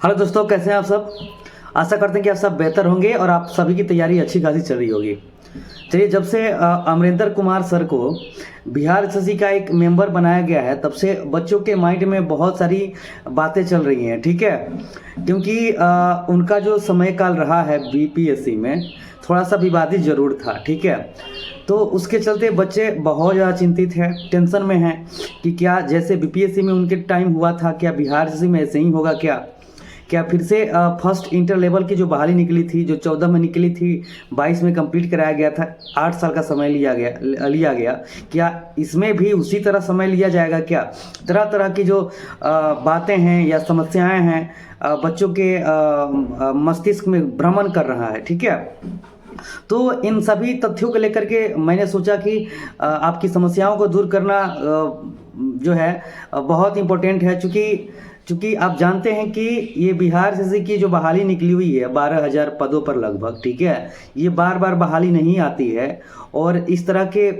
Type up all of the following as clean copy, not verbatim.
Hello दोस्तों, कैसे हैं आप सब। आशा करते हैं कि आप सब बेहतर होंगे और आप सभी की तैयारी अच्छी खासी चल रही होगी। चलिए, जब से अमरेंद्र कुमार सर को बिहार एसएससी का एक मेंबर बनाया गया है, तब से बच्चों के माइंड में बहुत सारी बातें चल रही हैं। ठीक है, क्योंकि उनका जो समय काल रहा है बीपीएससी में थोड़ा सा विवादित जरूर था। ठीक है, तो उसके चलते बच्चे बहुत ज़्यादा चिंतित हैं, टेंशन में हैं कि क्या जैसे बीपीएससी में उनके टाइम हुआ था, क्या बिहार एसएससी में ऐसे ही होगा। क्या फिर से फर्स्ट इंटर लेवल की जो बहाली निकली थी, जो 14 में निकली थी, 22 में कंप्लीट कराया गया था, 8 साल का समय लिया गया, क्या इसमें भी उसी तरह समय लिया जाएगा। क्या तरह तरह की जो बातें हैं या समस्याएं हैं बच्चों के मस्तिष्क में भ्रमण कर रहा है। ठीक है, तो इन सभी तथ्यों को लेकर के मैंने सोचा कि आपकी समस्याओं को दूर करना जो है बहुत इम्पोर्टेंट है। चूँकि आप जानते हैं कि ये बिहार एसएससी की जो बहाली निकली हुई है 12,000 पदों पर लगभग, ठीक है, ये बार बार बहाली नहीं आती है और इस तरह के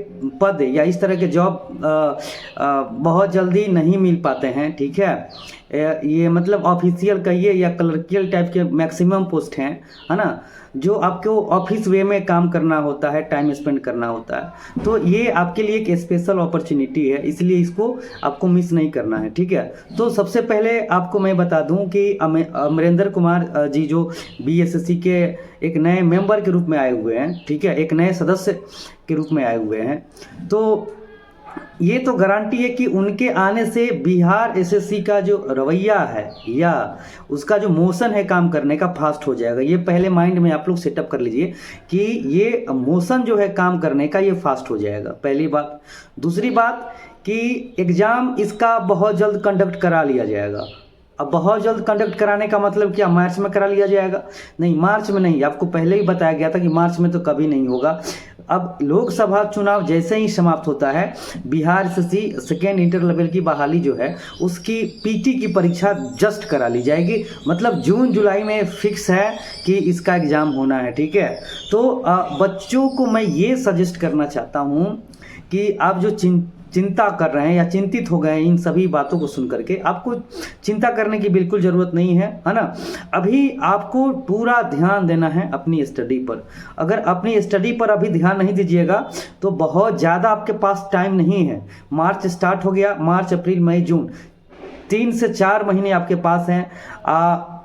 पद या इस तरह के जॉब बहुत जल्दी नहीं मिल पाते हैं। ठीक है, ये मतलब ऑफिशियल कहिए या क्लर्कियल टाइप के मैक्सिमम पोस्ट हैं, है ना, जो आपको ऑफिस वे में काम करना होता है, टाइम स्पेंड करना होता है। तो ये आपके लिए एक स्पेशल अपॉर्चुनिटी है, इसलिए इसको आपको मिस नहीं करना है। ठीक है, तो सबसे पहले आपको मैं बता दूं कि अमरेंद्र कुमार जी जो बीएसएससी के एक नए मेंबर के रूप में आए हुए हैं, ठीक है, एक नए सदस्य के रूप में आए हुए हैं, तो ये तो गारंटी है कि उनके आने से बिहार एसएससी का जो रवैया है या उसका जो मोशन है काम करने का फास्ट हो जाएगा। ये पहले माइंड में आप लोग सेटअप कर लीजिए कि ये मोशन जो है काम करने का ये फास्ट हो जाएगा, पहली बात। दूसरी बात कि एग्ज़ाम इसका बहुत जल्द कंडक्ट करा लिया जाएगा। अब बहुत जल्द कंडक्ट कराने का मतलब क्या मार्च में करा लिया जाएगा? नहीं, मार्च में नहीं, आपको पहले ही बताया गया था कि मार्च में तो कभी नहीं होगा। अब लोकसभा चुनाव जैसे ही समाप्त होता है, Bihar SSC second inter level की बहाली जो है उसकी पीटी की परीक्षा जस्ट करा ली जाएगी। मतलब जून जुलाई में फिक्स है कि इसका एग्ज़ाम होना है। ठीक है, तो बच्चों को मैं ये सजेस्ट करना चाहता हूँ कि आप जो चिंता कर रहे हैं या चिंतित हो गए हैं इन सभी बातों को सुन करके, आपको चिंता करने की बिल्कुल ज़रूरत नहीं है ना। अभी आपको पूरा ध्यान देना है अपनी स्टडी पर। अगर अपनी स्टडी पर अभी ध्यान नहीं दीजिएगा तो बहुत ज़्यादा आपके पास टाइम नहीं है। मार्च स्टार्ट हो गया, मार्च अप्रैल मई जून, 3 से 4 महीने आपके पास हैं।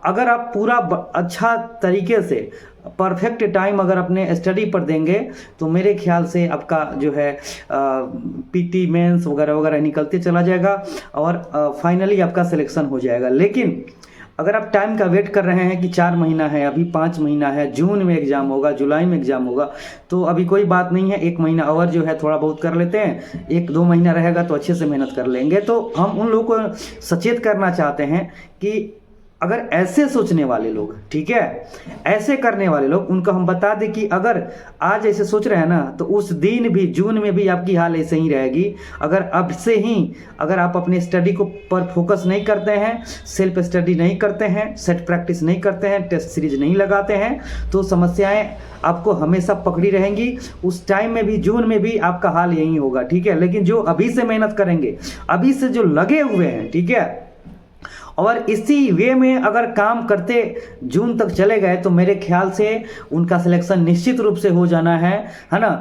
अगर आप पूरा अच्छा तरीके से परफेक्ट टाइम अगर अपने स्टडी पर देंगे तो मेरे ख्याल से आपका जो है पीटी मेंस वगैरह वगैरह निकलते चला जाएगा और फाइनली आपका सिलेक्शन हो जाएगा। लेकिन अगर आप टाइम का वेट कर रहे हैं कि 4 महीना है, अभी 5 महीना है, जून में एग्ज़ाम होगा, जुलाई में एग्ज़ाम होगा, तो अभी कोई बात नहीं है, 1 महीना और जो है थोड़ा बहुत कर लेते हैं, 1-2 महीना रहेगा तो अच्छे से मेहनत कर लेंगे। तो हम उन लोगों को सचेत करना चाहते हैं कि अगर ऐसे सोचने वाले लोग, ठीक है, ऐसे करने वाले लोग, उनको हम बता दें कि अगर आज ऐसे सोच रहे हैं ना तो उस दिन भी जून में भी आपकी हाल ऐसे ही रहेगी। अगर अब से ही अगर आप अपने स्टडी को पर फोकस नहीं करते हैं, सेल्फ स्टडी नहीं करते हैं, सेट प्रैक्टिस नहीं करते हैं, टेस्ट सीरीज नहीं लगाते हैं, तो समस्याएं आपको हमेशा पकड़ी रहेंगी। उस टाइम में भी, जून में भी आपका हाल यही होगा। ठीक है, लेकिन जो अभी से मेहनत करेंगे, अभी से जो लगे हुए हैं, ठीक है, और इसी वे में अगर काम करते जून तक चले गए तो मेरे ख्याल से उनका सिलेक्शन निश्चित रूप से हो जाना है ना।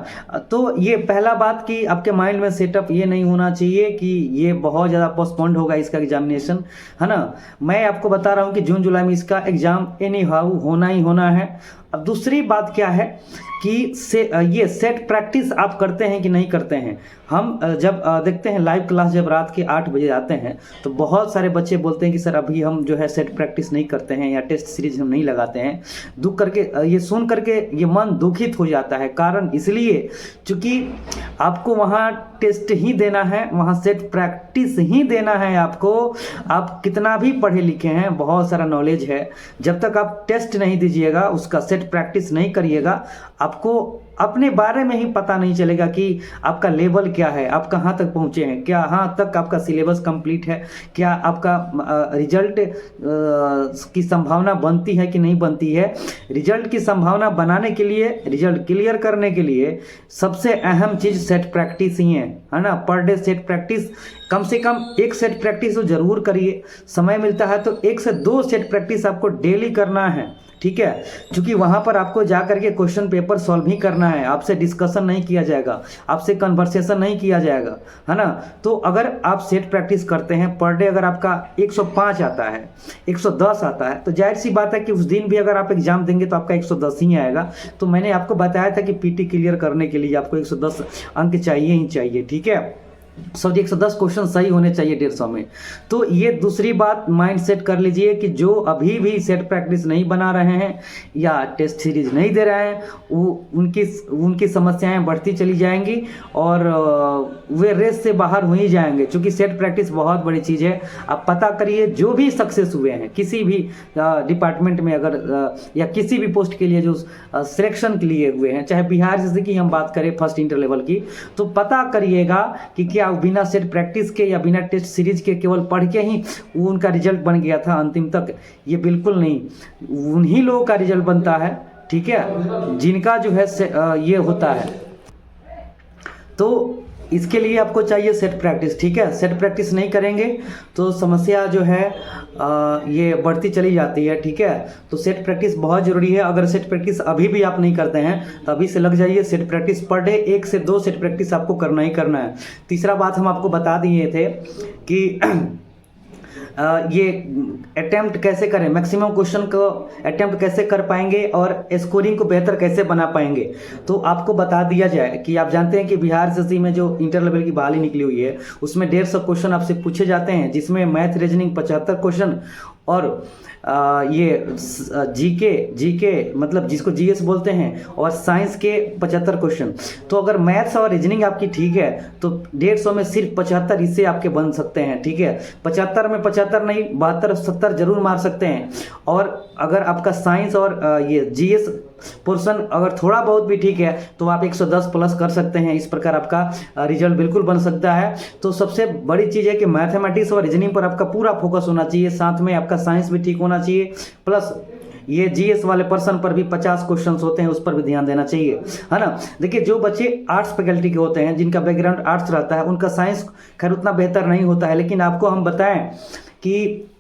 तो ये पहला बात कि आपके माइंड में सेटअप ये नहीं होना चाहिए कि ये बहुत ज़्यादा पोस्टपोन्ड होगा इसका एग्जामिनेशन, है ना। मैं आपको बता रहा हूँ कि जून जुलाई में इसका एग्ज़ाम एनी हाउ होना ही होना है। अब दूसरी बात क्या है कि ये सेट प्रैक्टिस आप करते हैं कि नहीं करते हैं। हम जब देखते हैं लाइव क्लास, जब रात के 8 बजे आते हैं तो बहुत सारे बच्चे बोलते हैं कि सर अभी हम जो है सेट प्रैक्टिस नहीं करते हैं या टेस्ट सीरीज हम नहीं लगाते हैं। दुख करके ये सुन करके ये मन दुखित हो जाता है। कारण इसलिए चूँकि आपको वहाँ टेस्ट ही देना है, वहाँ सेट प्रैक्टिस ही देना है आपको। आप कितना भी पढ़े लिखे हैं, बहुत सारा नॉलेज है, जब तक आप टेस्ट नहीं दीजिएगा, उसका सेट प्रैक्टिस नहीं करिएगा, आपको अपने बारे में ही पता नहीं चलेगा कि आपका लेवल क्या है, आप कहाँ तक पहुँचे हैं, क्या हाँ तक आपका सिलेबस कंप्लीट है, क्या आपका रिजल्ट की संभावना बनती है कि नहीं बनती है। रिजल्ट की संभावना बनाने के लिए, रिजल्ट क्लियर करने के लिए सबसे अहम चीज़ सेट प्रैक्टिस ही है ना। पर डे सेट प्रैक्टिस, कम से कम एक सेट प्रैक्टिस तो जरूर करिए। समय मिलता है तो 1 से 2 सेट प्रैक्टिस आपको डेली करना है, ठीक है। क्योंकि वहाँ पर आपको जा करके क्वेश्चन पेपर सॉल्व ही करना है, आपसे डिस्कशन नहीं किया जाएगा, आपसे कन्वर्सेशन नहीं किया जाएगा, है ना। तो अगर आप सेट प्रैक्टिस करते हैं पर डे, अगर आपका 105 आता है, 110 आता है, तो जाहिर सी बात है कि उस दिन भी अगर आप एग्जाम देंगे तो आपका 110 ही आएगा। तो मैंने आपको बताया था कि पीटी क्लियर करने के लिए आपको 110 अंक चाहिए ही चाहिए, ठीक है। 110 क्वेश्चन सही होने चाहिए 150 में। तो ये दूसरी बात माइंड सेट कर लीजिए कि जो अभी भी सेट प्रैक्टिस नहीं बना रहे हैं या टेस्ट सीरीज नहीं दे रहे हैं, वो उनकी समस्याएं बढ़ती चली जाएंगी और वे रेस से बाहर हो ही जाएंगे। क्योंकि सेट प्रैक्टिस बहुत बड़ी चीज़ है। आप पता करिए, जो भी सक्सेस हुए हैं किसी भी डिपार्टमेंट में, अगर या किसी भी पोस्ट के लिए जो सिलेक्शन के लिए हुए हैं, चाहे बिहार जैसे कि हम बात करें फर्स्ट इंटर लेवल की, तो पता करिएगा कि क्या बिना सेट प्रैक्टिस के या बिना टेस्ट सीरीज के केवल पढ़ के ही वो उनका रिजल्ट बन गया था अंतिम तक। ये बिल्कुल नहीं, उन्हीं लोगों का रिजल्ट बनता है, ठीक है, जिनका जो है ये होता है। तो इसके लिए आपको चाहिए सेट प्रैक्टिस, ठीक है। सेट प्रैक्टिस नहीं करेंगे तो समस्या जो है ये बढ़ती चली जाती है, ठीक है। तो सेट प्रैक्टिस बहुत ज़रूरी है। अगर सेट प्रैक्टिस अभी भी आप नहीं करते हैं तो अभी से लग जाइए सेट प्रैक्टिस। पर डे 1 से 2 सेट प्रैक्टिस आपको करना ही करना है। तीसरा बात हम आपको बता दिए थे कि ये अटेम्प्ट कैसे करें, मैक्सिमम क्वेश्चन को अटेम्प्ट कैसे कर पाएंगे और स्कोरिंग को बेहतर कैसे बना पाएंगे। तो आपको बता दिया जाए कि आप जानते हैं कि बिहार एसएससी में जो इंटर लेवल की बहाली निकली हुई है, उसमें 150 क्वेश्चन आपसे पूछे जाते हैं, जिसमें मैथ रीजनिंग 75 क्वेश्चन और ये जीके मतलब जिसको जीएस बोलते हैं, और साइंस के 75 क्वेश्चन। तो अगर मैथ्स और रीजनिंग आपकी ठीक है तो 150 में सिर्फ 75 इससे आपके बन सकते हैं, ठीक है। 75 में 75 नहीं, 72-70 जरूर मार सकते हैं। और अगर आपका साइंस और ये जीएस पोर्शन अगर थोड़ा बहुत भी ठीक है तो आप 110 प्लस कर सकते हैं। इस प्रकार आपका रिजल्ट बिल्कुल बन सकता है। तो सबसे बड़ी चीज़ है कि मैथमेटिक्स और रीजनिंग पर आपका पूरा फोकस होना चाहिए, साथ में आपका साइंस भी ठीक होना चाहिए, प्लस ये जीएस वाले पर्सन पर भी 50 क्वेश्चंस होते हैं, उस पर भी ध्यान देना चाहिए, है ना। देखिए, जो बच्चे आर्ट्स फैकल्टी के होते हैं, जिनका बैकग्राउंड आर्ट्स रहता है, उनका साइंस खैर उतना बेहतर नहीं होता है। लेकिन आपको हम बताएं कि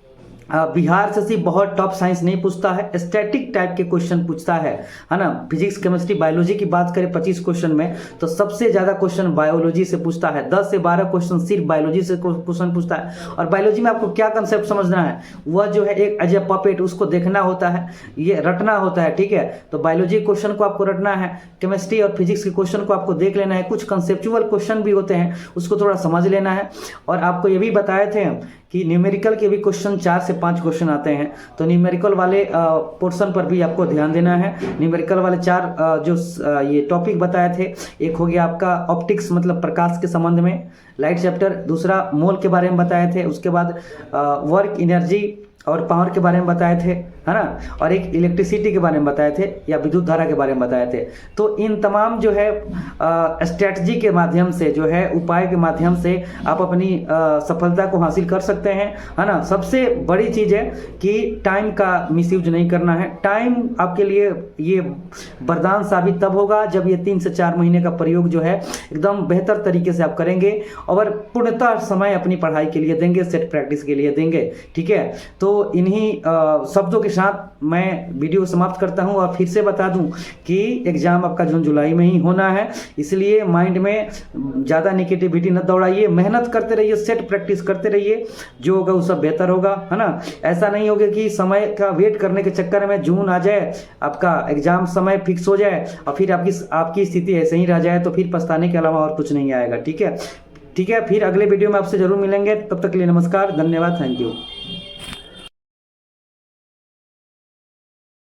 बिहार से बहुत टॉप साइंस नहीं पूछता है, स्टैटिक टाइप के क्वेश्चन पूछता है ना। फिजिक्स केमिस्ट्री बायोलॉजी की बात करें 25 क्वेश्चन में, तो सबसे ज़्यादा क्वेश्चन बायोलॉजी से पूछता है। 10 से 12 क्वेश्चन सिर्फ बायोलॉजी से क्वेश्चन पूछता है। और बायोलॉजी में आपको क्या कंसेप्ट समझना है, वह जो है एक एज ए पपेट, उसको देखना होता है, ये रटना होता है, ठीक है। तो बायोलॉजी क्वेश्चन को आपको रटना है, केमिस्ट्री और फिजिक्स के क्वेश्चन को आपको देख लेना है। कुछ कंसेप्चुअल क्वेश्चन भी होते हैं, उसको थोड़ा समझ लेना है। और आपको ये भी बताए थे कि न्यूमेरिकल के भी क्वेश्चन 4 से 5 क्वेश्चन आते हैं, तो न्यूमेरिकल वाले पोर्शन पर भी आपको ध्यान देना है। न्यूमेरिकल वाले 4 जो ये टॉपिक बताए थे, एक हो गया आपका ऑप्टिक्स मतलब प्रकाश के संबंध में लाइट चैप्टर, दूसरा मोल के बारे में बताए थे, उसके बाद वर्क एनर्जी और पावर के बारे में बताए थे, है ना, और एक इलेक्ट्रिसिटी के बारे में बताए थे या विद्युत धारा के बारे में बताए थे। तो इन तमाम जो है स्ट्रैटेजी के माध्यम से, जो है उपाय के माध्यम से आप अपनी सफलता को हासिल कर सकते हैं, है ना। सबसे बड़ी चीज़ है कि टाइम का मिसयूज नहीं करना है। टाइम आपके लिए ये वरदान साबित तब होगा जब ये 3 से 4 महीने का प्रयोग जो है एकदम बेहतर तरीके से आप करेंगे और पूर्णतः समय अपनी पढ़ाई के लिए देंगे, सेट प्रैक्टिस के लिए देंगे, ठीक है। तो इन्हीं शब्दों के साथ मैं वीडियो समाप्त करता हूं और फिर से बता दूं कि एग्जाम आपका जून जुलाई में ही होना है, इसलिए माइंड में ज़्यादा नेगेटिविटी न दौड़ाइए, मेहनत करते रहिए, सेट प्रैक्टिस करते रहिए, जो होगा वो सब बेहतर होगा, है ना। ऐसा नहीं होगा कि समय का वेट करने के चक्कर में जून आ जाए, आपका एग्जाम समय फिक्स हो जाए और फिर आपकी स्थिति ऐसे ही रह जाए, तो फिर पछताने के अलावा और कुछ नहीं आएगा, ठीक है। ठीक है, फिर अगले वीडियो में आपसे जरूर मिलेंगे। तब तक के लिए नमस्कार, धन्यवाद, थैंक यू।